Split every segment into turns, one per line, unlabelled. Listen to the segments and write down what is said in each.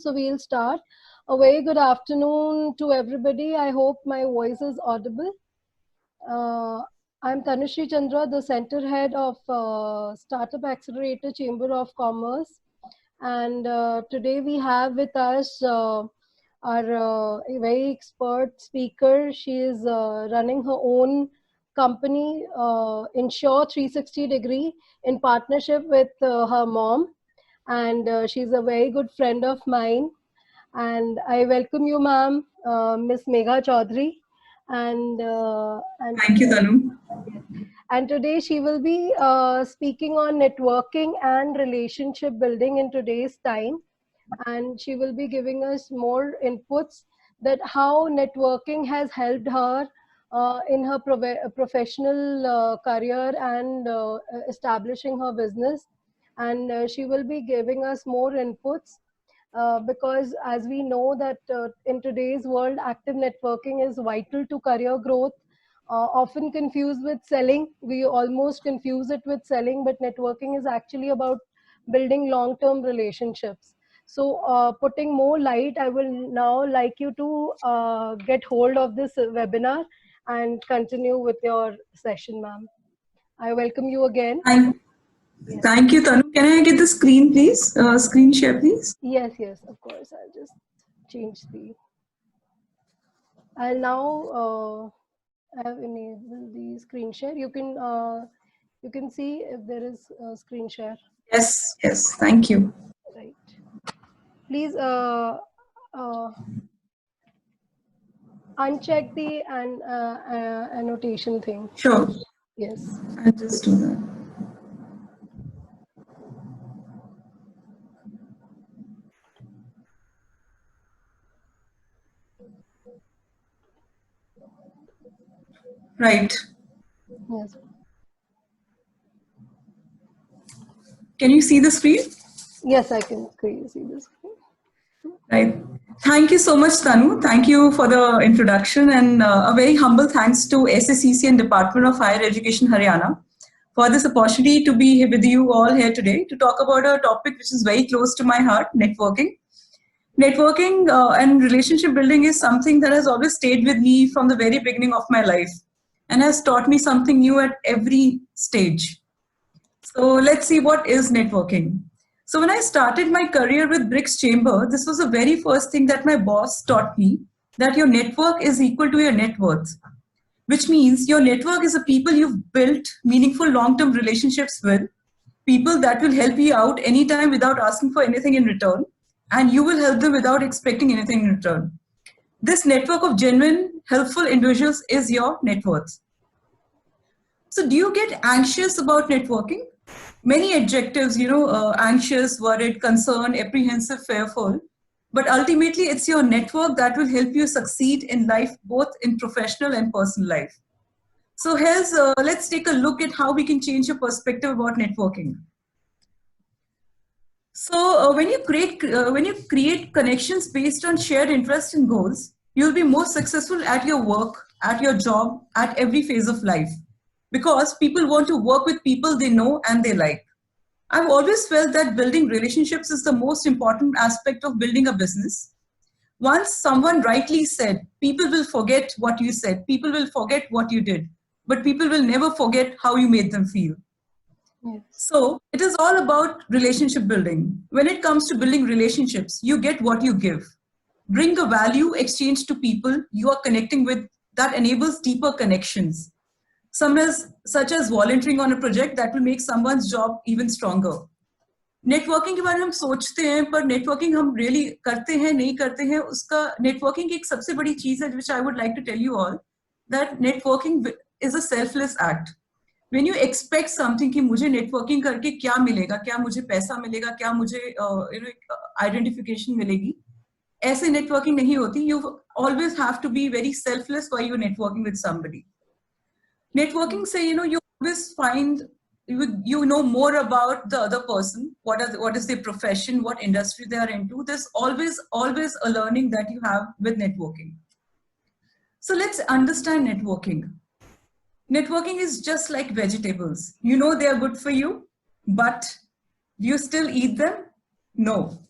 So we'll start. A very good afternoon to everybody. I hope my voice is audible. I'm Tanushree Chandra, the center head of Startup Accelerator Chamber of Commerce. And today we have with us our a very expert speaker. She is running her own company, Insure 360 Degree, in partnership with her mom. And she's a very good friend of mine. And I welcome you, ma'am, Miss Megha Chaudhary. And
Thank you, Tanu.
and today she will be speaking on networking and relationship building in today's time. And she will be giving us more inputs that how networking has helped her in her professional career and establishing her business. And she will be giving us more inputs because as we know that in today's world, active networking is vital to career growth. Often confused with selling, we almost confuse it with selling, but networking is actually about building long-term relationships. So putting more light, I will now like you to get hold of this webinar and continue with your session, ma'am. I welcome you again.
Thank you, Tanu. Can I get the screen, please? Screen share, please.
Yes, of course. I'll just change the. I'll now I have enabled the screen share. You can see if there is a screen share.
Yes. Thank you.
Right. Please uncheck the annotation thing.
Sure.
Yes.
I'll just do that. Right.
Yes.
Can you see the screen?
Yes, I can see the screen.
Right. Thank you so much, Tanu. Thank you for the introduction, and a very humble thanks to SSCC and Department of Higher Education, Haryana, for this opportunity to be with you all here today to talk about a topic which is very close to my heart, networking. Networking and relationship building is something that has always stayed with me from the very beginning of my life and has taught me something new at every stage. So let's see, what is networking. So when I started my career with Bricks Chamber, this was the very first thing that my boss taught me, that your network is equal to your net worth, which means your network is the people you've built meaningful long-term relationships with, people that will help you out anytime without asking for anything in return, and you will help them without expecting anything in return. This network of genuine, helpful individuals is your net worth. So do you get anxious about networking? Many adjectives, anxious, worried, concerned, apprehensive, fearful. But ultimately, it's your network that will help you succeed in life, both in professional and personal life. So let's take a look at how we can change your perspective about networking. So when you create connections based on shared interests and goals, you'll be more successful at your work, at your job, at every phase of life, because people want to work with people they know and they like. I've always felt that building relationships is the most important aspect of building a business. Once someone rightly said, people will forget what you said, people will forget what you did, but people will never forget how you made them feel.
Yes.
So it is all about relationship building. When it comes to building relationships, you get what you give. Bring a value exchange to people you are connecting with that enables deeper connections. Such as volunteering on a project that will make someone's job even stronger. Networking के बारे में हम सोचते हैं, पर networking हम really करते हैं नहीं करते हैं, उसका नेटवर्किंग की एक सबसे बड़ी चीज है which I would like to tell you all, that networking is a selfless act. When you expect something कि मुझे नेटवर्किंग करके क्या मिलेगा, क्या मुझे पैसा मिलेगा, क्या मुझे आइडेंटिफिकेशन मिलेगी, ऐसे नेटवर्किंग नहीं होती. You always have to be very selfless while you're networking with somebody. Networking say, you always find you know more about the other person, what is their profession, what industry they are into. There's always a learning that you have with networking. So let's understand networking. Networking is just like vegetables. You know they are good for you, but do you still eat them? No.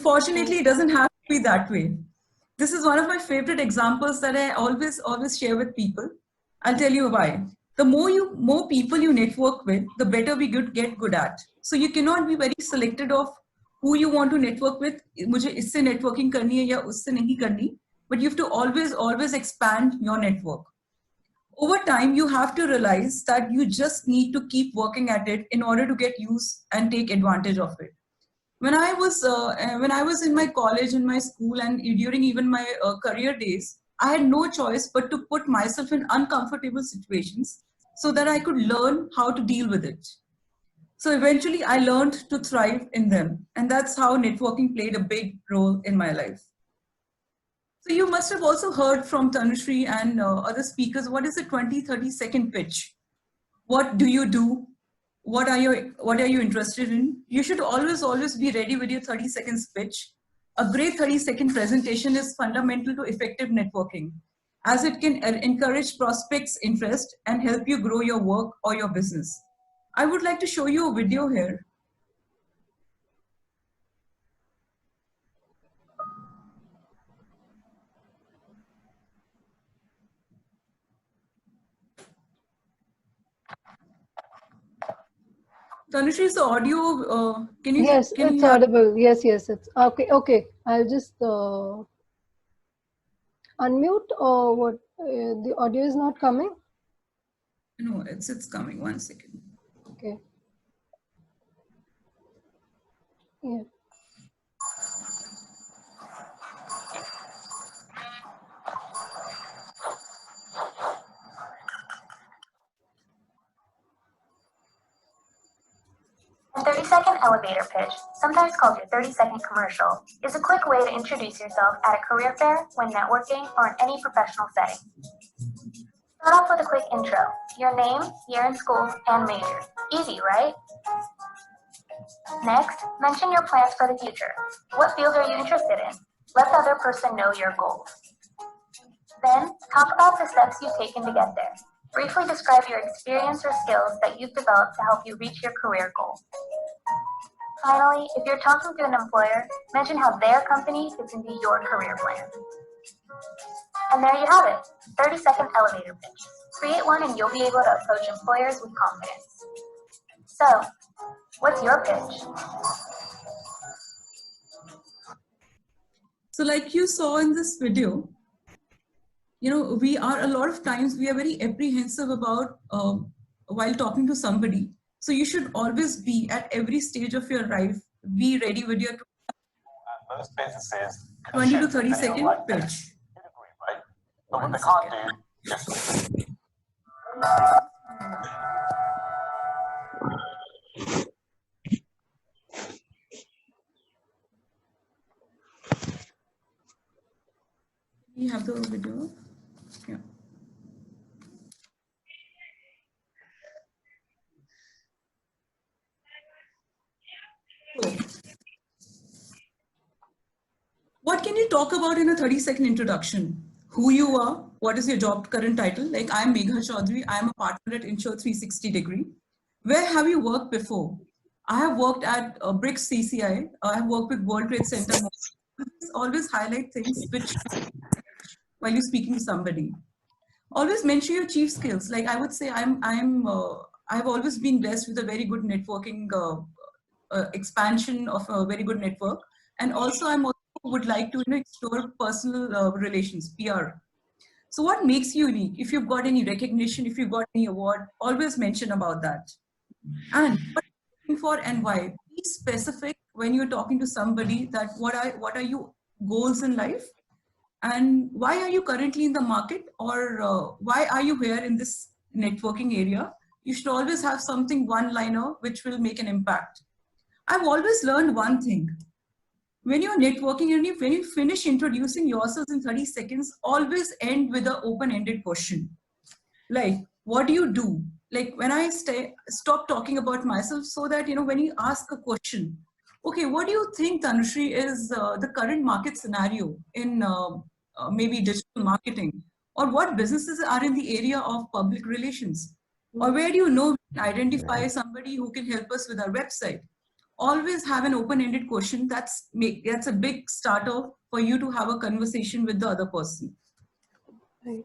Fortunately, it doesn't have to be that way. This is one of my favorite examples that I always share with people. I'll tell you why. The more people you network with, the better we get good at. So you cannot be very selected of who you want to network with. मुझे इससे networking करनी है या उससे नहीं करनी. But you have to always expand your network. Over time, you have to realize that you just need to keep working at it in order to get use and take advantage of it. When I was in my college, in my school, and during even my career days, I had no choice but to put myself in uncomfortable situations so that I could learn how to deal with it. So eventually, I learned to thrive in them, and that's how networking played a big role in my life. So you must have also heard from Tanushree and other speakers, what is a 20-30 second pitch? What do you do? What are you interested in? You should always be ready with your 30 seconds pitch. A great 30-second presentation is fundamental to effective networking, as it can encourage prospects' interest and help you grow your work or your business. I would like to show you a video here. Tanushree, is the audio, can you?
Yes,
can
it's
you
audible. Yes, it's okay. Okay, I'll just unmute or what? The audio is not coming?
No, it's coming. 1 second.
Okay. Yeah.
A 30-second elevator pitch, sometimes called your 30-second commercial, is a quick way to introduce yourself at a career fair, when networking, or in any professional setting. Start off with a quick intro. Your name, year in school, and major. Easy, right? Next, mention your plans for the future. What field are you interested in? Let the other person know your goals. Then, talk about the steps you've taken to get there. Briefly describe your experience or skills that you've developed to help you reach your career goal. Finally, if you're talking to an employer, mention how their company fits into your career plan. And there you have it, 30-second elevator pitch. Create one and you'll be able to approach employers with confidence. So, what's your pitch?
So like you saw in this video, you know, a lot of times we are very apprehensive about while talking to somebody. So you should always be at every stage of your life, be ready with your
most businesses
20 to 30 second pitch.
Right? But what they can't do, just
You have the video. Yeah. So, what can you talk about in a 30-second introduction? Who you are, what is your job current title? Like I'm Megha Chaudhary, I am a partner at Insure 360 Degree. Where have you worked before? I have worked at Bricks CCI. I have worked with World Trade Center. Always highlight things which while you're speaking to somebody. Always mention your chief skills. Like I would say, I've always been blessed with a very good networking expansion of a very good network, and also I'm also would like to explore personal relations, PR. So what makes you unique? If you've got any recognition, if you've got any award, always mention about that. And what are you looking for and why? Be specific when you're talking to somebody that what are your goals in life? And why are you currently in the market, or why are you here in this networking area? You should always have something one-liner which will make an impact. I've always learned one thing. When you're networking and when you finish introducing yourselves in 30 seconds, always end with an open-ended question. Like, what do you do? Like when I stop talking about myself, so that, when you ask a question, okay, what do you think, Tanushree, is the current market scenario in maybe digital marketing, or what businesses are in the area of public relations, or where do you identify somebody who can help us with our website, Always have an open-ended question. That's a big starter for you to have a conversation with the other person.
Right.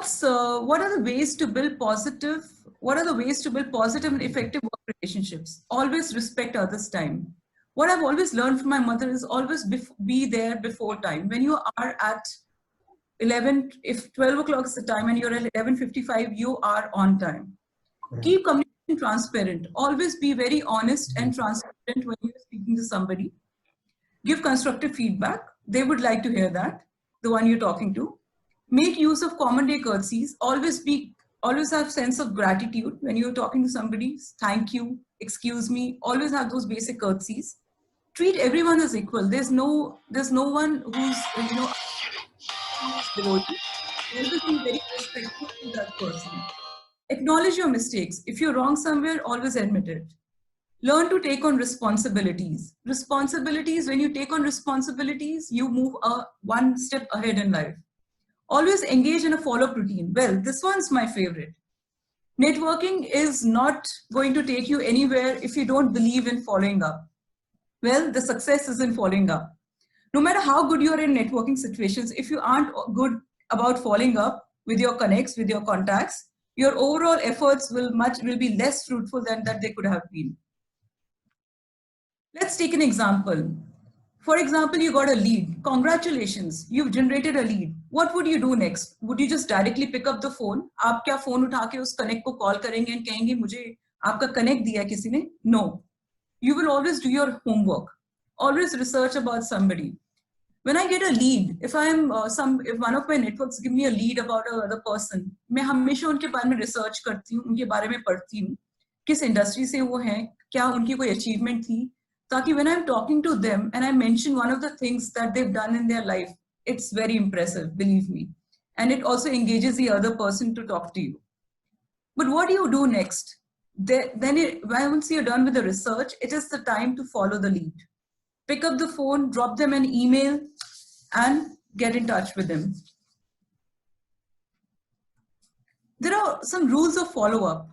So what are the ways to build positive? What are the ways to build positive and effective work relationships? Always respect others' time. What I've always learned from my mother is always be there before time. When you are at 11, if 12 o'clock is the time and you're at 11:55, you are on time. Keep communication transparent. Always be very honest and transparent when you're speaking to somebody. Give constructive feedback. They would like to hear that, the one you're talking to. Make use of common day courtesies. Always have sense of gratitude when you're talking to somebody. Thank you, excuse me. Always have those basic courtesies. Treat everyone as equal. There's no one who's below you. Always be very respectful to that person. Acknowledge your mistakes. If you're wrong somewhere, always admit it. Learn to take on responsibilities. Responsibilities, when you take on responsibilities, you move one step ahead in life. Always engage in a follow-up routine. Well, this one's my favorite. Networking is not going to take you anywhere if you don't believe in following up. Well, the success is in following up. No matter how good you are in networking situations, if you aren't good about following up with your connects, with your contacts, your overall efforts will be less fruitful than that they could have been. Let's take an example. For example, you got a lead. Congratulations, you've generated a lead. What would you do next? Would you just directly pick up the phone? आप क्या phone उठा के उस connect को call करेंगे and कहेंगे मुझे आपका connect दिया किसी ने? No. You will always do your homework. Always research about somebody. When I get a lead, if one of my networks give me a lead about another person, मैं हमेशा उनके बारे में research करती हूँ, उनके बारे में पढ़ती हूँ, किस industry से वो हैं, क्या उनकी कोई achievement थी, ताकि when I'm talking to them and I mention one of the things that they've done in their life, it's very impressive, believe me. And it also engages the other person to talk to you. But what do you do next? Once you're done with the research, it is the time to follow the lead. Pick up the phone, drop them an email, and get in touch with them. There are some rules of follow-up.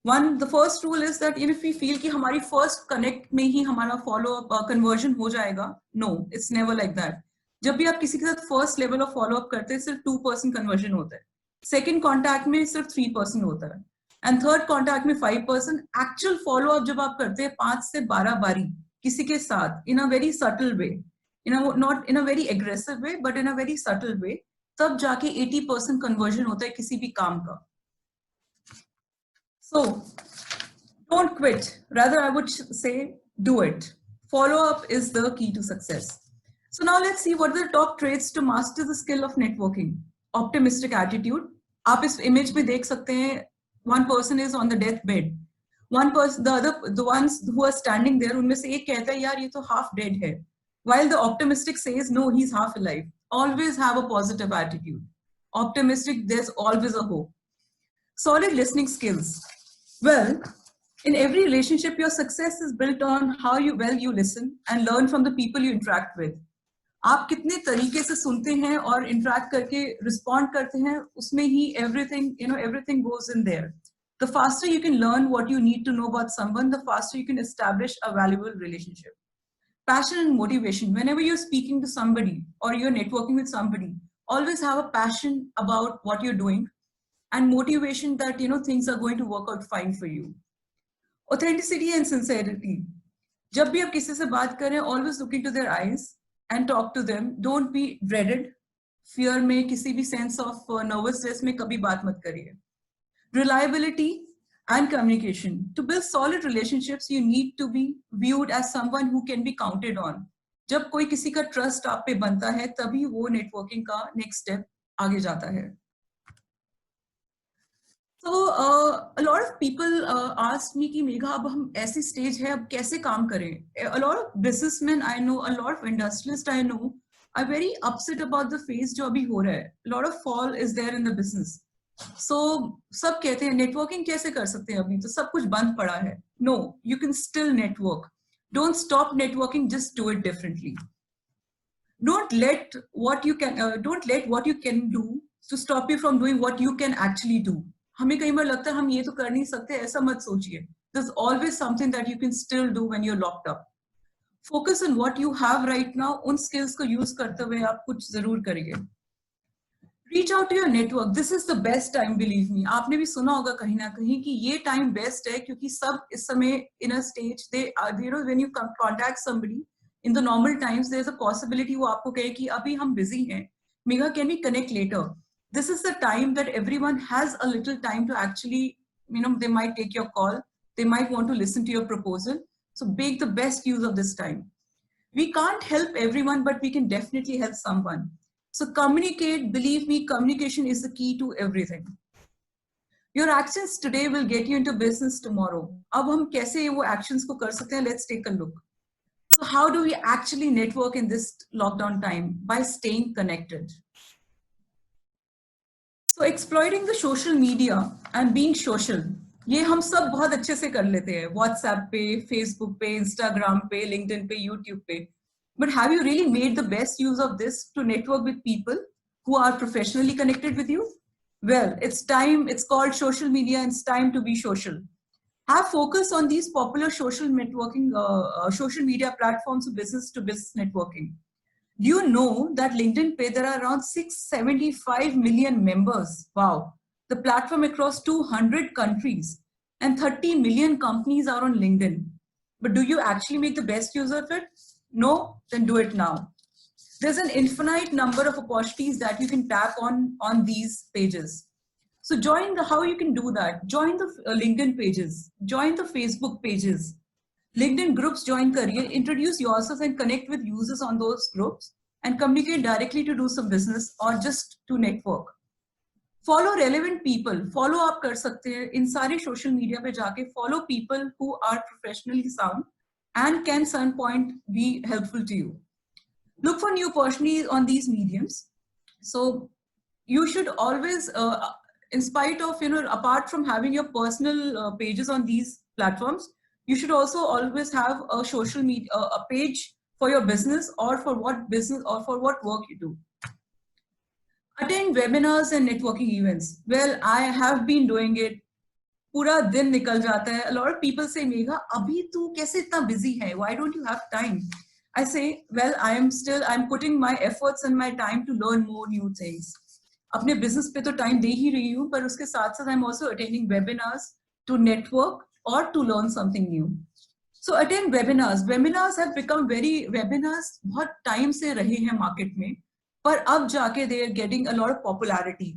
The first rule is that if we feel कि हमारी first connect में ही हमारा follow-up conversion हो जाएगा, no, it's never like that. जब भी आप किसी के साथ first level of follow-up करते हैं, सिर्फ 2% conversion होता है. Second contact में सिर्फ 3% होता है. And third contact में 5%. Actual follow-up जब आप करते हैं 5 से 12 बारी किसी के साथ, in a very subtle way, not in a very aggressive way, but in a very subtle way, तब जाके 80% conversion होता है किसी भी काम का. So, don't quit. Rather, I would say, do it. Follow-up is the key to success. So now let's see what are the top traits to master the skill of networking. Optimistic attitude. आप इस image में देख सकते हैं, one person is on the deathbed. One person, the ones who are standing there, उनमें से एक कहता है, यार ये तो half dead है. While the optimistic says, no, he's half alive. Always have a positive attitude. Optimistic, there's always a hope. Solid listening skills. Well, in every relationship, your success is built on how well you listen and learn from the people you interact with. आप कितने तरीके से सुनते हैं और interact करके respond करते हैं, उसमें ही everything goes in there. The faster you can learn what you need to know about someone, the faster you can establish a valuable relationship. Passion and motivation. Whenever you're speaking to somebody or you're networking with somebody, always have a passion about what you're doing and motivation that things are going to work out fine for you. Authenticity and sincerity. जब भी आप किसी से बात करें, always look into their eyes and talk to them. Don't be dreaded. Fear में, किसी भी sense of nervousness में कभी बात मत करिए. Reliability and communication. To build solid relationships, you need to be viewed as someone who can be counted on. जब कोई किसी का trust आप पे बनता है, तभी वो networking का next step आगे जाता है. So a lot of people ask me कि मेघा अब हम ऐसी stage है, अब कैसे काम करें? A lot of businessmen I know, a lot of industrialists I know are very upset about the phase जो अभी हो रहा है. A lot of fall is there in the business. So सब कहते हैं networking कैसे कर सकते हैं अभी तो सब कुछ बंद पड़ा है. No, you can still network. Don't stop networking, just do it differently. Don't let what you can do to stop you from doing what you can actually do. हमें कई बार लगता है हम ये तो कर नहीं सकते, ऐसा मत सोचिए. there's always something that you can still do when you're locked up. Focus on what you have right now. उन skills को use करते हुए आप कुछ जरूर करिए. Reach out to your network. This is the best time, believe me. आपने भी सुना होगा कहीं ना कहीं कि ये time best है क्योंकि सब इस समय in a stage they you know when you contact somebody in the normal times there's a possibility वो आपको कहे कि अभी हम busy हैं. Megha, can we connect later? This is the time that everyone has a little time to actually, you know, they might take your call. They might want to listen to your proposal. So make the best use of this time. We can't help everyone, but we can definitely help someone. So communicate, believe me, communication is the key to everything. Your actions today will get you into business tomorrow. अब हम कैसे वो actions को कर सकते हैं? Let's take a look. So how do we actually network in this lockdown time? By staying connected. So exploiting the social media and being social. ये हम सब बहुत अच्छे से कर लेते हैं. WhatsApp पे, Facebook पे, Instagram पे, LinkedIn पे, YouTube पे. But have you really made the best use of this to network with people who are professionally connected with you? Well, it's time. It's called social media and it's time to be social. Have focus on these popular social networking, social media platforms of business to business networking. Do you know that LinkedIn Pay, there are around 675 million members? Wow. The platform across 200 countries and 30 million companies are on LinkedIn. But do you actually make the best use of it? No? Then do it now. There's an infinite number of opportunities that you can tap on these pages. So how you can do that? Join the LinkedIn pages, join the Facebook pages, LinkedIn groups, join career, introduce yourself and connect with users on those groups and communicate directly to do some business or just to network. Follow relevant people, follow up कर सकते हैं इन सारे social media पे जाके follow people who are professionally sound and can at some point be helpful to you. Look for new opportunities on these mediums. So you should always, in spite of, you know, apart from having your personal pages on these platforms, you should also always have a social media, a page for your business or for what business or for what work you do. Attend webinars and networking events. Well, I have been doing it. पूरा दिन निकल जाता है. A lot of people say, Megha, अभी तू कैसे इतना busy है? Why don't you have time? I say, well, I'm putting my efforts and my time to learn more new things. अपने business पे तो time दे ही रही हूँ, पर उसके साथ-साथ I'm also attending webinars to network or to learn something new. So attend webinars. Webinars have become webinars बहुत time से रहे हैं market में, पर अब जाके they are getting a lot of popularity.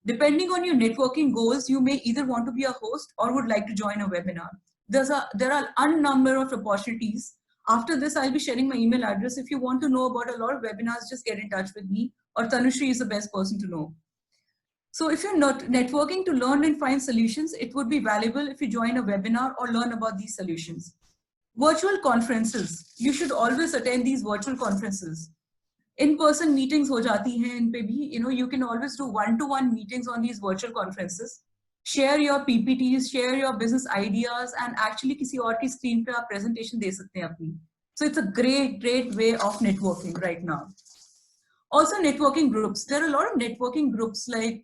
Depending on your networking goals, you may either want to be a host or would like to join a webinar. There are a number of opportunities. After this, I'll be sharing my email address. If you want to know about a lot of webinars, just get in touch with me, or Tanushree is the best person to know. So if you're not networking to learn and find solutions, it would be valuable if you join a webinar or learn about these solutions. Virtual conferences. You should always attend these virtual conferences. In-person meetings ho jati hain in pe bhi, you know, you can always do one-to-one meetings on these virtual conferences. Share your PPTs, share your business ideas, and actually किसी और की screen पे आप presentation दे सकते हैं अपनी. So it's a great way of networking right now. Also networking groups. There are a lot of networking groups like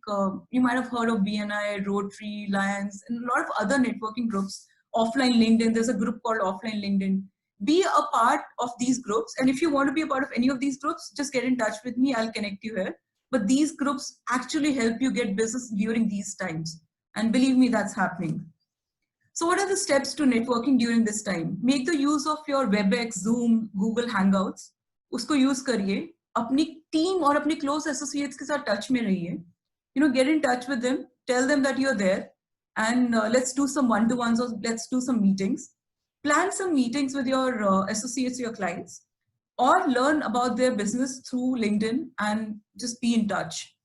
you might have heard of BNI, Rotary, Lions, and a lot of other networking groups. Offline LinkedIn, there's a group called Offline LinkedIn. Be a part of these groups. And if you want to be a part of any of these groups, just get in touch with me. I'll connect you here. But these groups actually help you get business during these times. And believe me, that's happening. So what are the steps to networking during this time? Make the use of your WebEx, Zoom, Google Hangouts. Usko use kariye. Apni team or apni close associates ke saath touch mein rahiye. You know, get in touch with them. Tell them that you're there. And let's do some one-to-ones or let's do some meetings. Plan some meetings with your associates, your clients, or learn about their business through LinkedIn and just be in touch.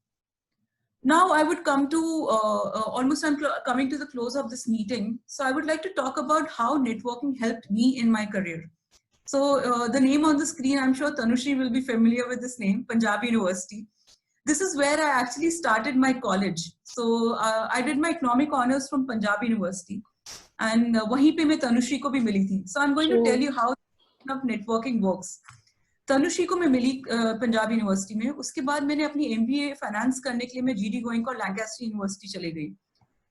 Now I would come to, almost I'm coming to the close of this meeting. So I would like to talk about how networking helped me in my career. So the name on the screen, I'm sure Tanushree will be familiar with this name, Punjab University. This is where I actually started my college. So I did my economic honors from Punjab University. And वहीं पे मैं तनुश्री को भी मिली थी. So I'm going to tell you how networking works. Tanushree को मैं मिली Punjab university में. उसके बाद मैंने अपनी MBA फाइनेंस करने के लिए मैं GD गोइंका और लैंकास्टर यूनिवर्सिटी चले गई.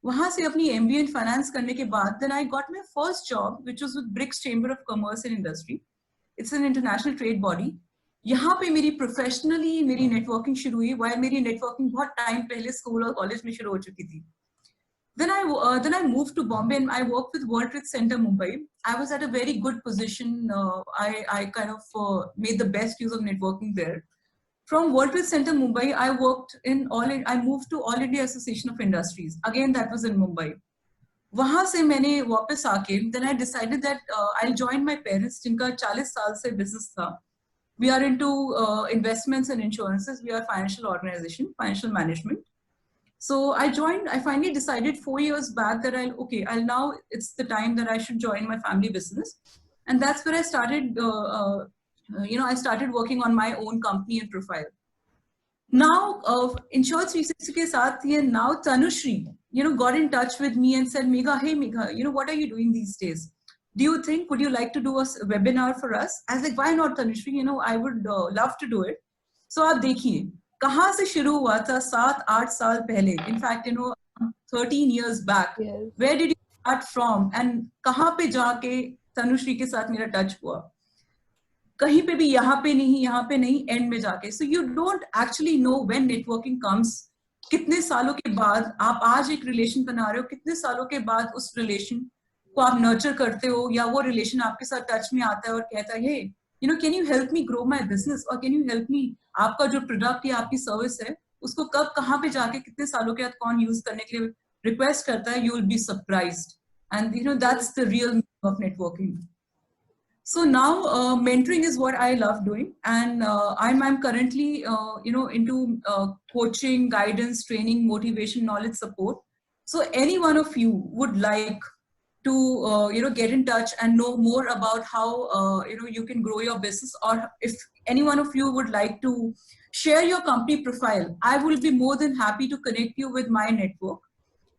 वहां से अपनी MBA in finance करने के बाद then I got my first job which was with BRICS Chamber of Commerce and Industry. It's an international trade body. यहाँ पे मेरी प्रोफेशनली मेरी नेटवर्किंग शुरू हुई, while मेरी नेटवर्किंग बहुत टाइम पहले स्कूल और कॉलेज में शुरू हो चुकी थी. Then I moved to Bombay and I worked with World Trade Center Mumbai. I was at a very good position. I kind of made the best use of networking there. From World Trade Center Mumbai, I moved to All India Association of Industries. Again, that was in Mumbai. वहां से मैंने वापस आके then I decided that I'll join my parents जिनका 40 साल से business था. We are into investments and insurances. We are a financial organization, financial management. So I finally decided 4 years back that now it's the time that I should join my family business. And that's where I started, I started working on my own company and profile. Now, Insurance 360 ke saath, now Tanushree, got in touch with me and said, Megha, hey Megha, what are you doing these days? Would you like to do a webinar for us? I was like, why not Tanushree? I would love to do it. So आप देखिए कहाँ से शुरू हुआ था 7-8 साल पहले. In fact, 13 years back.
Yes.
Where did you start from? And कहाँ पे जाके तनुश्री के साथ मेरा टच हुआ? कहीं पे भी यहाँ पे नहीं end में जाके. So you don't actually know when networking comes. कितने सालों के बाद आप आज एक रिलेशन बना रहे हो, कितने सालों के बाद उस रिलेशन को आप नर्चर करते हो या वो रिलेशन आपके साथ टच में आता है और कहता है hey, can you help me grow my business or can you help me आपका जो प्रोडक्ट या आपकी सर्विस है उसको कब कहाँ पे जाके कितने सालों के बाद कौन यूज करने के लिए रिक्वेस्ट करता है, you will be surprised. And that's the real meaning of networking. So now mentoring is what I love doing, and I'm currently into coaching, guidance, training, motivation, knowledge support. So any one of you would like to get in touch and know more about how you can grow your business, or if any one of you would like to share your company profile, I will be more than happy to connect you with my network.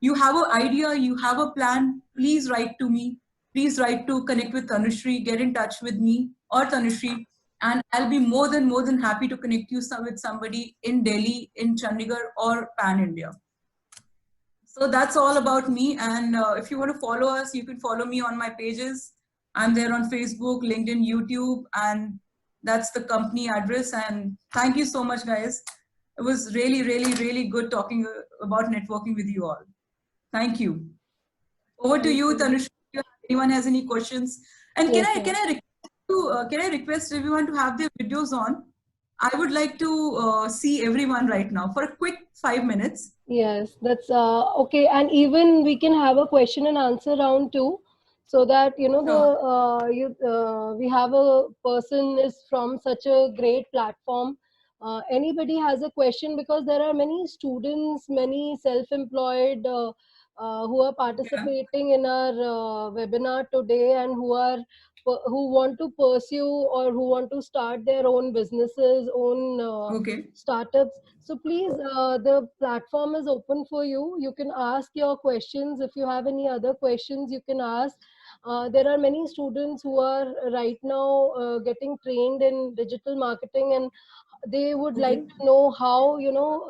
You have an idea, you have a plan, please write to me. Please write to connect with Tanushree, get in touch with me or Tanushree, and I'll be more than happy to connect you with somebody in Delhi, in Chandigarh, or Pan India. So that's all about me. And if you want to follow us, you can follow me on my pages. I'm there on Facebook, LinkedIn, YouTube, and that's the company address. And thank you so much, guys. It was really, really, really good talking about networking with you all. Thank you. Over to you, Tanushree. Anyone has any questions, and can I request everyone to have their videos on? I would like to see everyone right now for a quick 5 minutes.
Yes, that's okay. And even we can have a question and answer round too, so that we have a person is from such a great platform. Anybody has a question, because there are many students, many self-employed who are participating in our webinar today, and who want to pursue or who want to start their own businesses, own startups. So please, the platform is open for you. You can ask your questions. If you have any other questions, you can ask. There are many students who are right now getting trained in digital marketing, and they would like to know how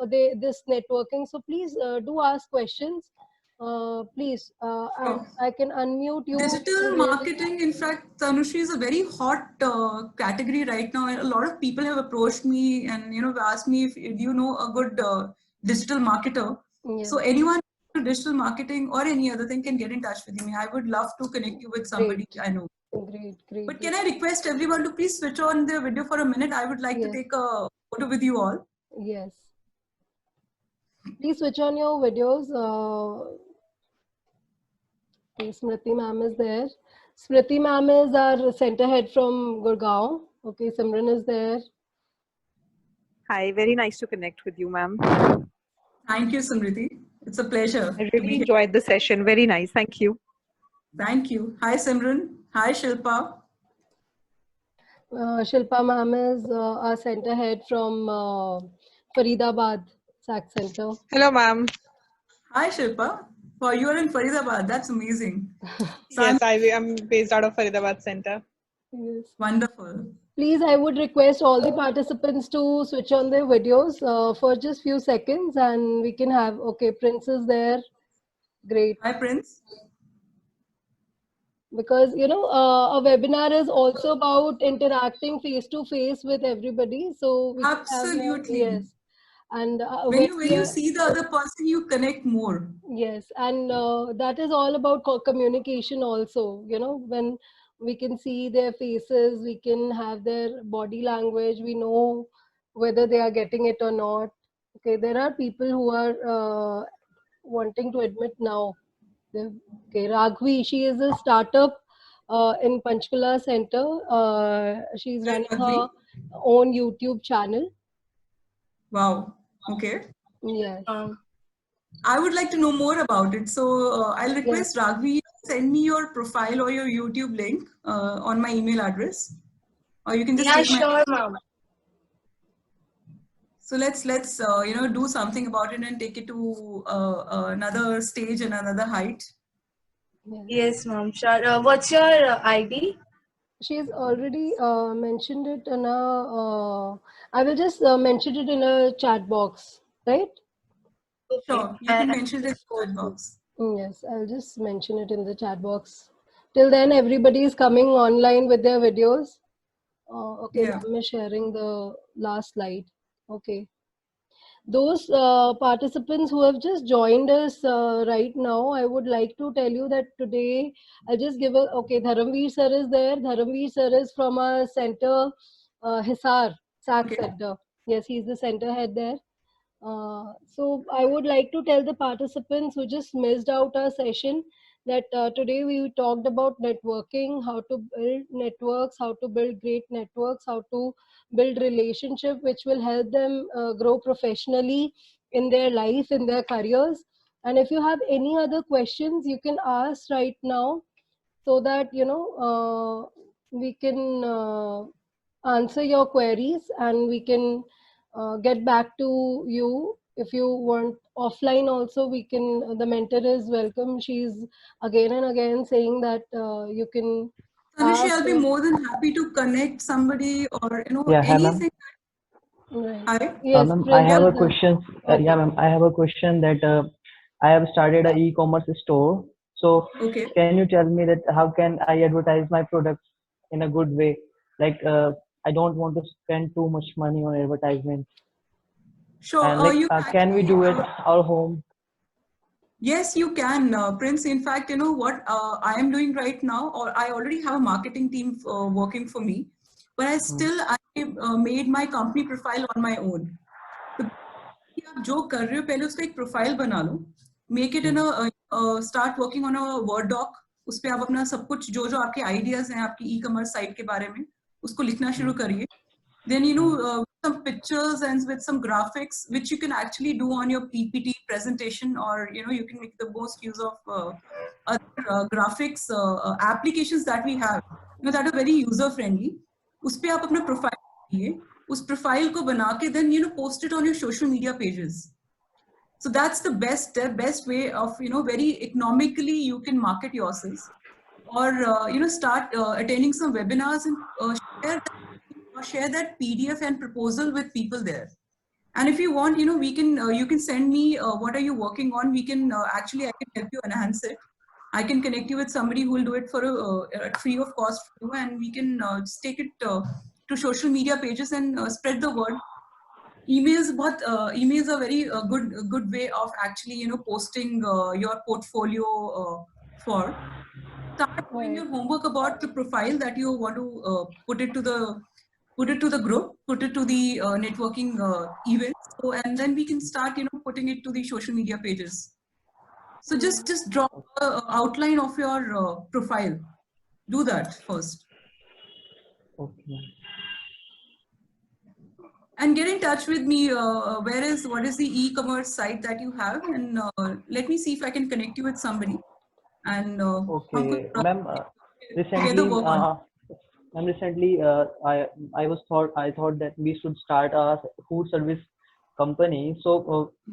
this networking. So please do ask questions. Please, I can unmute you.
Digital marketing, in fact, Tanushree, is a very hot category right now. A lot of people have approached me and asked me if you know a good digital marketer. Yes. So anyone to digital marketing or any other thing can get in touch with me. I would love to connect you with somebody I know.
Great.
But can I request everyone to please switch on their video for a minute? I would like to take a photo with you all.
Yes. Please switch on your videos. Smriti ma'am is there. Smriti ma'am is our center head from Gurgaon. Okay, Simran is there.
Hi, very nice to connect with you, ma'am.
Thank you, Smriti. It's a pleasure.
I really enjoyed the session. Very nice. Thank you.
Thank you. Hi, Simran. Hi, Shilpa.
Shilpa ma'am is our center head from Faridabad, SAC Center.
Hello, ma'am.
Hi, Shilpa. Oh, you are in Faridabad. That's amazing.
Yes, I am based out of Faridabad Center.
Yes.
Wonderful.
Please, I would request all the participants to switch on their videos for just few seconds, and we can have, okay, Prince is there. Great.
Hi, Prince.
Because a webinar is also about interacting face to face with everybody, so we can have
Absolutely.
yes, and
When you see the other person, you connect more.
yes, and that is all about communication also. When we can see their faces, we can have their body language, we know whether they are getting it or not. Okay, there are people who are wanting to admit now. Okay, Raghvi, she is a startup in Panchkula Center. She's
Hi,
running
Raghvi.
her own YouTube channel.
Wow. Okay.
Yes.
I would like to know more about it. So I'll
Yes.
request Raghvi, send me your profile or your YouTube link on my email address, or you can just take my.
Sure, ma'am.
So let's do something about it and take it to another stage and another height.
Yes.
Yes, ma'am. Sure. What's your ID?
She's already mentioned it in I will just mention it in a chat box, right?
Sure, you can mention it in the chat box.
Yes, I'll just mention it in the chat box. Till then, everybody is coming online with their videos. Okay,
Yeah.
I'm sharing the last slide. Okay. Those participants who have just joined us right now, I would like to tell you that today I'll just give a okay. Dharamveer sir is there. Dharamveer sir is from our center, Hisar SAC
Okay.
center. Yes, he's the center head there. So I would like to tell the participants who just missed out our session that today we talked about networking, how to build networks, how to build great networks, how to build relationship which will help them grow professionally in their life, in their careers. And if you have any other questions, you can ask right now so that we can answer your queries and we can get back to you. If you want offline also, we can, the mentor is welcome. She's again and again saying that you can
Tanushi,
ask
I'll be
her.
more than happy to connect somebody or
Yeah, hi, ma'am.
anything.
Right.
Hi.
Yes,
Ma'am, I have a
Pragya.
question.
Okay.
Yeah, ma'am, I have a question that I have started a e-commerce store. So,
Okay.
can you tell me that how can I advertise my products in a good way? Like, I don't want to spend too much money on advertisement.
Sure.
And like,
You
can we
actually,
do it our home?
yes, you can, Prince. In fact, you know what I am doing right now, or I already have a marketing team working for me, but I made my company profile on my own. तो आप जो कर रहे हो पहले उसका एक profile बना लो, make it in start working on a word doc. उस पे आप अपना सब कुछ जो जो आपके आइडियाज हैं आपकी ई कॉमर्स साइट के बारे में उसको लिखना शुरू करिए. Then some pictures and with some graphics which you can actually do on your PPT presentation, or you can make the most use of other graphics applications that we have, that are very user friendly. उस पे आप अपना profile दिए, उस profile को बना के then post it on your social media pages. So that's the best way of very economically you can market yourselves, or start attending some webinars and share that PDF and proposal with people there. And if you want, we can you can send me what are you working on. We can actually I can help you enhance it. I can connect you with somebody who will do it for a free of cost for you, and we can just take it to social media pages and spread the word. Emails are very good way of actually posting your portfolio for. Start doing
Right.
your homework about the profile that you want to put it to the group, put it to the networking events. So, and then we can start putting it to the social media pages. So just draw an outline of your profile. Do that first.
Okay.
And get in touch with me. What is the e-commerce site that you have, and let me see if I can connect you with somebody. And
Okay, ma'am.
together
Recently,
work on.
ma'am, recently, I thought that we should start a food service company. So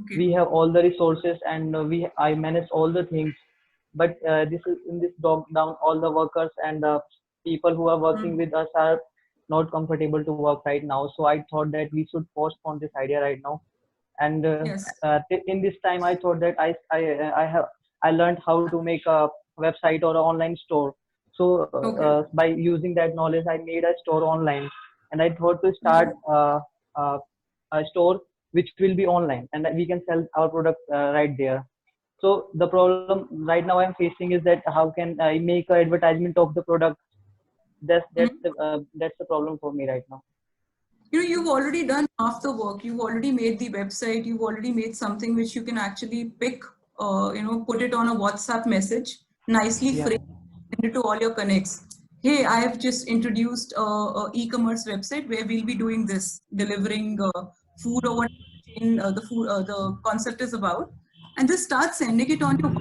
Okay.
we have all the resources and I manage all the things. But this is in this lockdown, all the workers and the people who are working with us are not comfortable to work right now. So I thought that we should postpone this idea right now. And
Yes.
in this time, I thought that I have I learned how to make a website or an online store. So
Okay.
by using that knowledge, I made a store online, and I thought to start
Mhm.
uh, a store which will be online, and that we can sell our product right there. So the problem right now I'm facing is that how can I make an advertisement of the product? That's the problem for me right now.
You've already done half the work. You've already made the website. You've already made something which you can actually pick, put it on a WhatsApp message, nicely
Yeah.
framed, send it to all your connects. Hey, I have just introduced a e-commerce website where we'll be doing this, delivering food or what the concept is about, and just start sending it on your.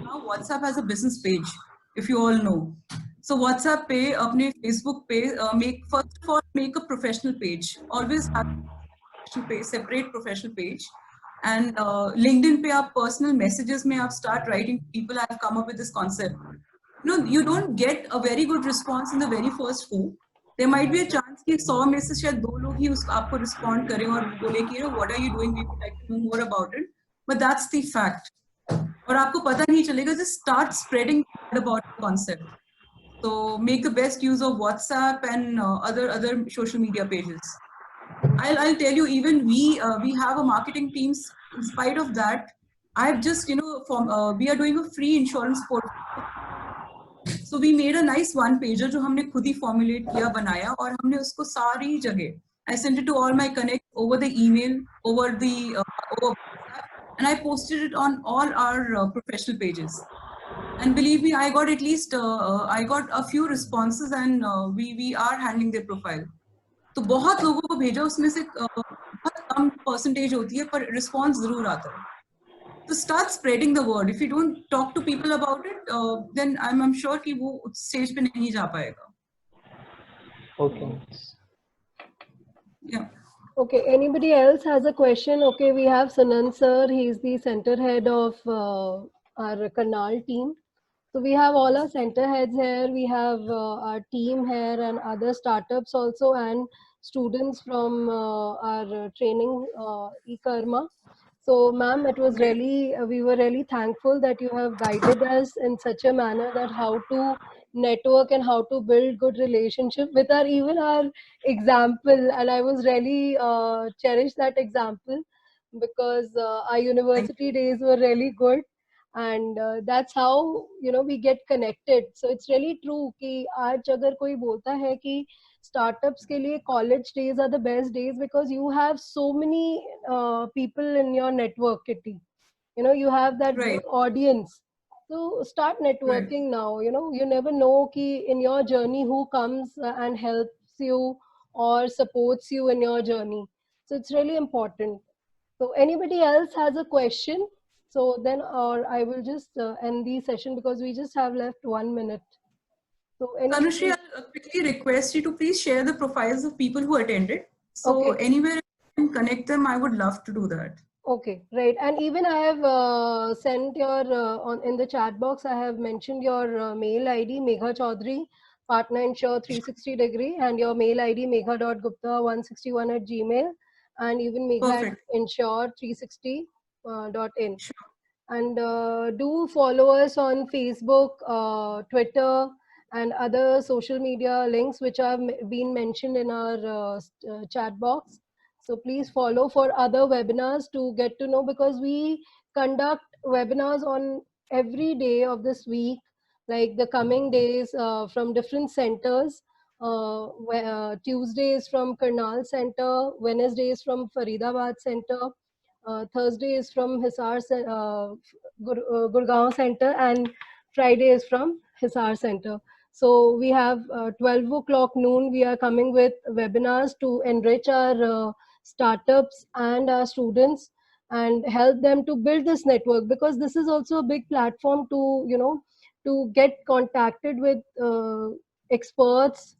Now WhatsApp has a business page, if you all know. So WhatsApp पे अपने Facebook पे make first of all make a professional page. Always have a professional page, separate professional page. And LinkedIn पे आप personal messages में आप start writing to people. I've come up with this concept. You don't get a very good response in the very first four. There might be a chance कि 100 में से शायद 2 लोग ही उसको आपको respond करें और बोले कि what are you doing? We would like to know more about it. But that's the fact. और आपको पता नहीं चलेगा, just start spreading about the concept. So make the best use of WhatsApp and other social media pages. I'll tell you, even we have a marketing teams. In spite of that, I've just we are doing a free insurance portfolio. So we made a nice one pager जो हमने खुद ही formulate किया बनाया और हमने उसको सारी जगह I sent it to all my connects over the email, over WhatsApp, and I posted it on all our professional pages. And believe me, I got at least I got a few responses, and we are handling their profile. तो बहुत लोगों को भेजा, उसमें से बहुत कम percentage होती है पर रिस्पॉन्स जरूर आता है. So start spreading the word. If you don't talk to people about it, then I'm sure कि वो उस stage पे नहीं जा पाएगा.
Okay.
Yeah.
Okay, anybody else has a question? Okay, we have Sanand sir. He's the center head of our Karnal team. So we have all our center heads here. We have our team here and other startups also, and students from our training eKarma. So, ma'am, it was
Great.
really, we were really thankful that you have guided us in such a manner that how to network and how to build good relationship with our even our example. And I was really cherished that example because our
Thank
university
you.
days were really good, and that's how we get connected. So it's really true कि आज अगर कोई बोलता है कि startups के लिए college days are the best days because you have so many people in your network, Kitty. You have that
Right.
good audience. So start
Right.
networking now. You never know कि in your journey who comes and helps you or supports you in your journey. So it's really important. So anybody else has a question? So then, or I will just end the session because we just have left 1 minute. So
Tanushree,
anybody?
I'll quickly request you to please share the profiles of people who attended. So
Okay.
anywhere you can connect them, I would love to do that.
Okay, right. And even I have sent your on in the chat box. I have mentioned your mail ID Megha Chaudhary, Partner Insure 360 Degree, and your mail ID megha.gupta161 at gmail, and even Megha at
Perfect.
insure 360 .in.
Sure.
And do follow us on Facebook, Twitter, and other social media links which have been mentioned in our chat box. So please follow for other webinars to get to know, because we conduct webinars on every day of this week, like the coming days from different centers. Tuesdays from Karnal Center, Wednesdays from Faridabad Center, Thursday is from Gurgaon Center, and Friday is from Hisar Center. So we have 12 o'clock noon. We are coming with webinars to enrich our startups and our students and help them to build this network, because this is also a big platform to to get contacted with experts,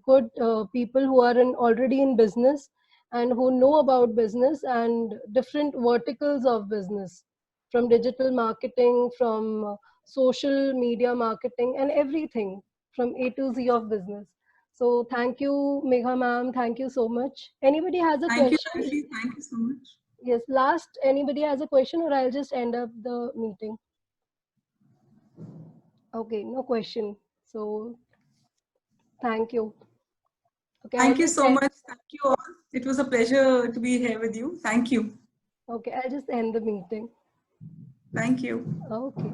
good people who are already in business and who know about business and different verticals of business, from digital marketing, from social media marketing, and everything from A to Z of business. So thank you, Megha ma'am. Thank you so much. Anybody has a
Thank you,
question?
Tanushree. Thank you so much.
Yes, last, anybody has a question, or I'll just end up the meeting. Okay, no question. So thank you. Okay, I'll
Thank you
just
so
end.
much. Thank you all. It was a pleasure to be here with you. Thank you.
Okay, I'll just end the meeting.
Thank you.
Okay.